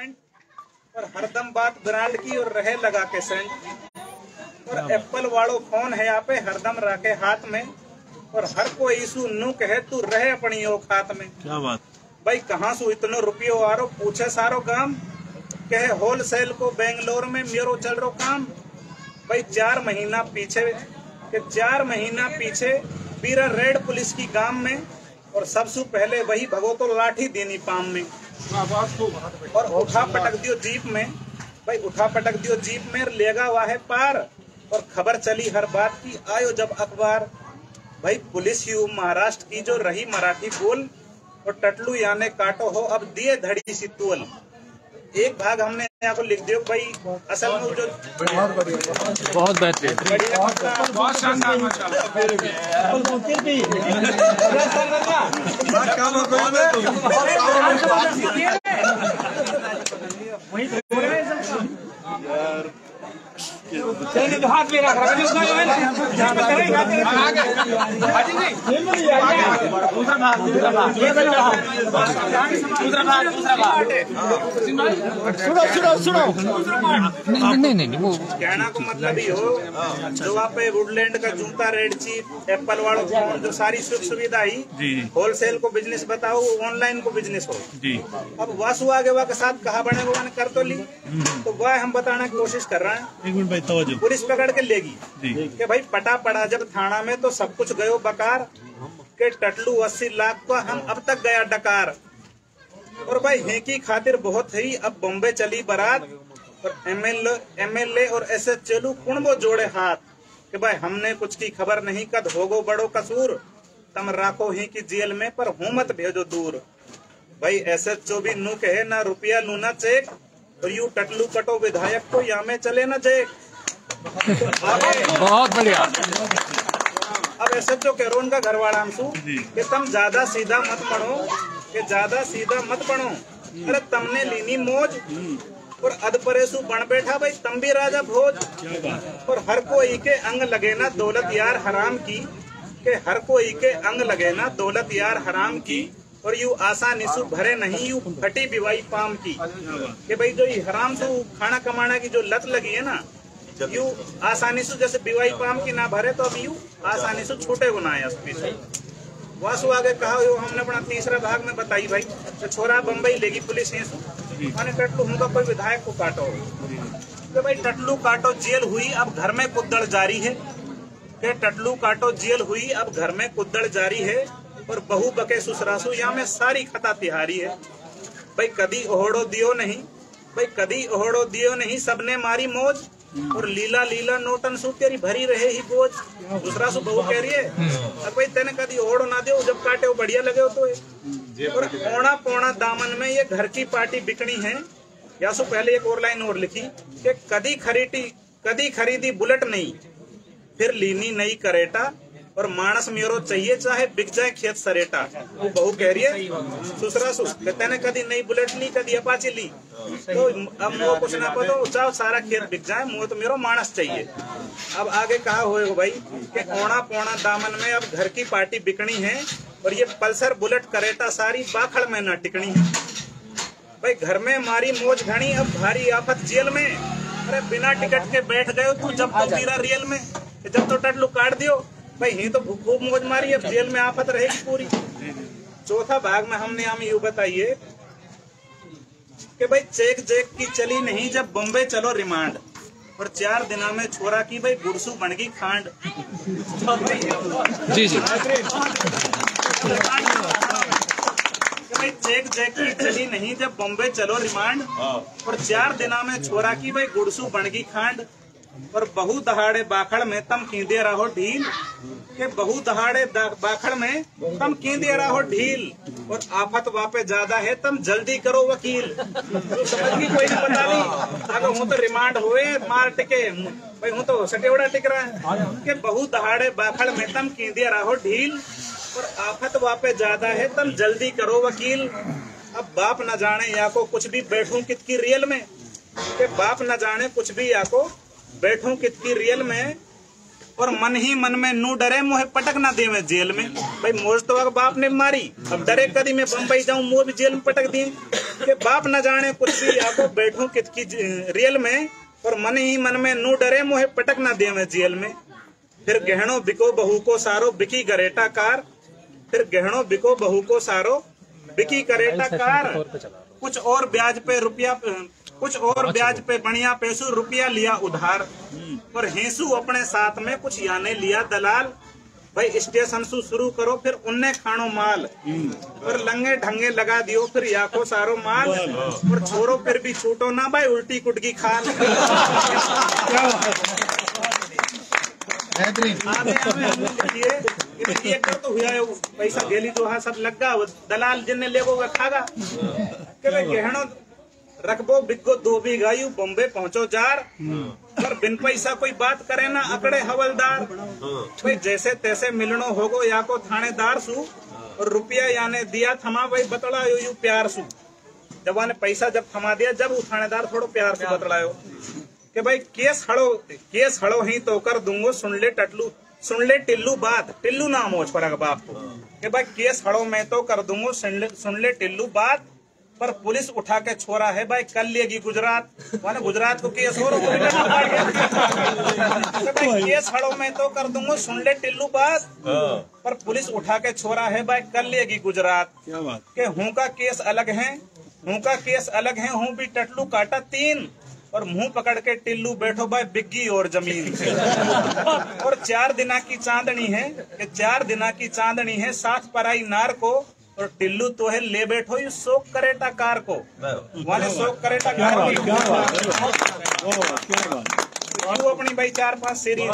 Pant और हरदम बात ब्रांड की और रहे लगा के सेंट और एप्पल वालों फोन है यहाँ पे हरदम रखे हाथ में और हर कोई ईसु नू कहे तू रहे अपनी औकात में। क्या बात भाई कहाँ से इतनो रुपयो आ रो पूछे सारो काम कहे होलसेल को बेंगलोर में मेरो चल रो काम। भाई 4 महीना पीछे बीरा रेड पुलिस की गांव में और सबसे पहले वही भगो तो लाठी देनी पाम में और उठा पटक दियो जीप में। भाई उठा पटक दियो जीप में लेगा वाहे पार और खबर चली हर बात की आयो जब अखबार। भाई पुलिस यू महाराष्ट्र की जो रही मराठी बोल और टटलू याने काटो हो अब दिए धड़ी सी तोल। एक भाग हमने यहाँ को लिख दियो भाई असल में जो बहुत बेहतरीन बहुत शानदार हाथ में रख सुनो नहीं वो कहना को मतलब ही हो जो वहाँ पे वुडलैंड का जूता रेड चीप एप्पल वालों जो सारी सुख सुविधा ही होलसेल को बिजनेस बताओ ऑनलाइन को बिजनेस हो जी। अब वासु आगे वह के साथ कहा बने वो मैंने कर तो ली तो वह हम बताने की कोशिश कर रहे हैं। एक मिनट भाई तवज्जो पुलिस पकड़ के लेगी कि भाई पटा पड़ा जब थाना में तो सब कुछ गयो बकार के टटलू 80 लाख का हम अब तक गया डकार और भाई हेकी खातिर बहुत ही अब बॉम्बे चली बारात और एमएलए और SHO कुणबो जोड़े हाथ कि भाई हमने कुछ की खबर नहीं कद होगो बड़ो कसूर तम राखो ही की जेल में पर हूं मत भेजो दूर। भाई SHO भी नू कहे ना रुपया लू ना चेक और यू टटलू कटो विधायक को या में चले ना चेक। बहुत बढ़िया। अब SHO कह रो उनका घरवाड़ा हमसू कि तुम ज्यादा सीधा मत बनो अरे तुमने लीनी मौज और अदपरेसु बन बैठा भाई तुम भी राजा भोज और हर कोई के अंग लगे ना दौलत यार हराम की के हर कोई के अंग लगे ना दौलत यार हराम की और यू आसानी से भरे नहीं यू फटी बिवाई पाम की कि भाई जो ये हराम से खाना कमाना की जो लत लगी है ना यू आसानी से जैसे बिवाई पाम की ना भरे तो अब यू आसानी से छूटे गुना है। वासु आगे कहा यो हमने अपना तीसरा भाग में बताई भाई तो छोरा बम्बई लेगी पुलिस मैंने टटलू हूँ कोई विधायक को काटो तो भाई टटलू काटो जेल हुई अब घर में कुद्दड़ जारी है के टटलू काटो जेल हुई अब घर में कुद्दड़ जारी है और बहू बके सुसरासू यहाँ में सारी खता तिहारी है। भाई कदी ओहड़ो दियो नहीं सबने मारी मौज और लीला लीला नोटन सु तेरी भरी रहे ही बोझ। दूसरा सु बहू कह रही है अब भाई तेने कदी ओहड़ो ना दे जब काटे वो बढ़िया लगे हो तो और पौना पौना दामन में ये घर की पार्टी बिकनी है। या सु पहले एक और लाइन और लिखी कि कदी खरीदी बुलेट नहीं फिर लीनी नई करेटा और मानस मेरो चाहिए चाहे बिक जाए खेत सरेटा। वो बहू कह रही है दूसरा सु तेने कदी नई बुलेट ली कदी अपाची ली तो अब मुझे कुछ ना पता चाहो सारा खेत बिक जाए मुझे तो मेरो मानस चाहिए। अब आगे कहा होएगा भाई कि औना पौना दामन में अब घर की पार्टी बिकनी है और ये पल्सर बुलेट करेटा सारी बाखड़ में न टिकनी है। भाई घर में मारी मौज घनी अब भारी आफत जेल में अरे बिना टिकट के बैठ गए तू जब तो मेरा रियल में जब तो टटलू काट दियो भाई ही तो खूब मौज मारी अब जेल में आफत रहेगी पूरी। चौथा भाग में हमने हम यू बताइए कि भाई चेक की चली नहीं जब बम्बई चलो रिमांड और 4 दिना में छोरा की भाई गुड़सू बन गई खांड। जी भाई चेक की चली नहीं जब बम्बई चलो रिमांड और 4 दिना में छोरा की भाई गुड़सू बन गई खांड और बहु दहाड़े बाखड़ में तम कींदे रहो ढील के बहु दहाड़े बाखड़ में तम कींदे रहो ढील और आफत वापे ज्यादा है तम जल्दी करो वकील। समझ की कोई नहीं पता नहीं अगर हूँ तो रिमांड हुए मार टिके भाई हूँ तो सटेवड़ा टिक रहा है कि बहु दहाड़े बाखड़ में तम कींदे रहो ढील और आफत वापे ज्यादा है तम जल्दी करो वकील। अब बाप न जाने या को कुछ भी बैठूं कितकी रियल में के बाप न जाने कुछ भी या को बैठूं कितकी रियल में और मन ही मन में नू डरे मुहे पटक ना देवे जेल में। भाई मोज तो बाप ने मारी अब डरे कदी मैं बम्बई जाऊं मुझे भी जेल में पटक दी कि बाप न जाने कुछ भी आको बैठूं कितकी रियल में, और मन ही मन में नू डरे मोहे पटक न दे मैं जेल में। फिर गहनो बिको बहू को सारो बिकी गरेटा कार, फिर गहनो बिको बहू को सारो बिकी गरेटा कार। कुछ और ब्याज पे रुपया, कुछ और ब्याज पे बढ़िया पैसू रुपया लिया उधार, और हेसू अपने साथ में कुछ याने लिया दलाल। भाई स्टेशन से शुरू करो फिर उन्ने खानो माल, फिर लंगे ढंगे लगा दियो फिर याको सारो माल, और छोरो फिर भी छूटो ना भाई उल्टी कुटकी खाल। ये कर तो हुआ है पैसा गेली जो हाँ सब लगा, दलाल जिनने लेगो वो खागा। गहनो रखबो बिको 2 बीघा यू बॉम्बे पहुंचो जार, पर बिन पैसा कोई बात करे ना अकड़े हवलदार। भाई जैसे तैसे मिलनो होगो या को थानेदार सु, और रुपया याने दिया थमा भाई बतड़ा यू प्यार सु। जब वाने पैसा जब थमा दिया, जब वो थानेदार थोड़ो प्यार से बतड़ायो कि भाई केस हड़ो ही तो कर दूंगो, सुन ले टिल्लू बात। टिल्लू नाम हो पर बाप को कि भाई केस हड़ो मैं तो कर दूंगो, सुन ले टिल्लू बात। पर पुलिस उठा के छोरा है भाई कल लेगी गुजरात, माने गुजरात को केस हो रहा है। केस हड़ो मैं तो कर दूंगा, सुन ले टिल्लू बात। पर पुलिस उठा के छोरा है भाई कल लेगी गुजरात। के हूँ का केस अलग है, हूँ भी टटलू काटा 3, और मुंह पकड़ के टिल्लू बैठो भाई बिग्गी और जमीन। और 4 दिना की चांदनी है, कि 4 दिना की चांदनी है, साथ पराई नार को, और टिल्लू तो है ले बैठो यू शोक करेटा कार को। वाले शोक करेटा कार को अपनी भाई 4-5 सीरीज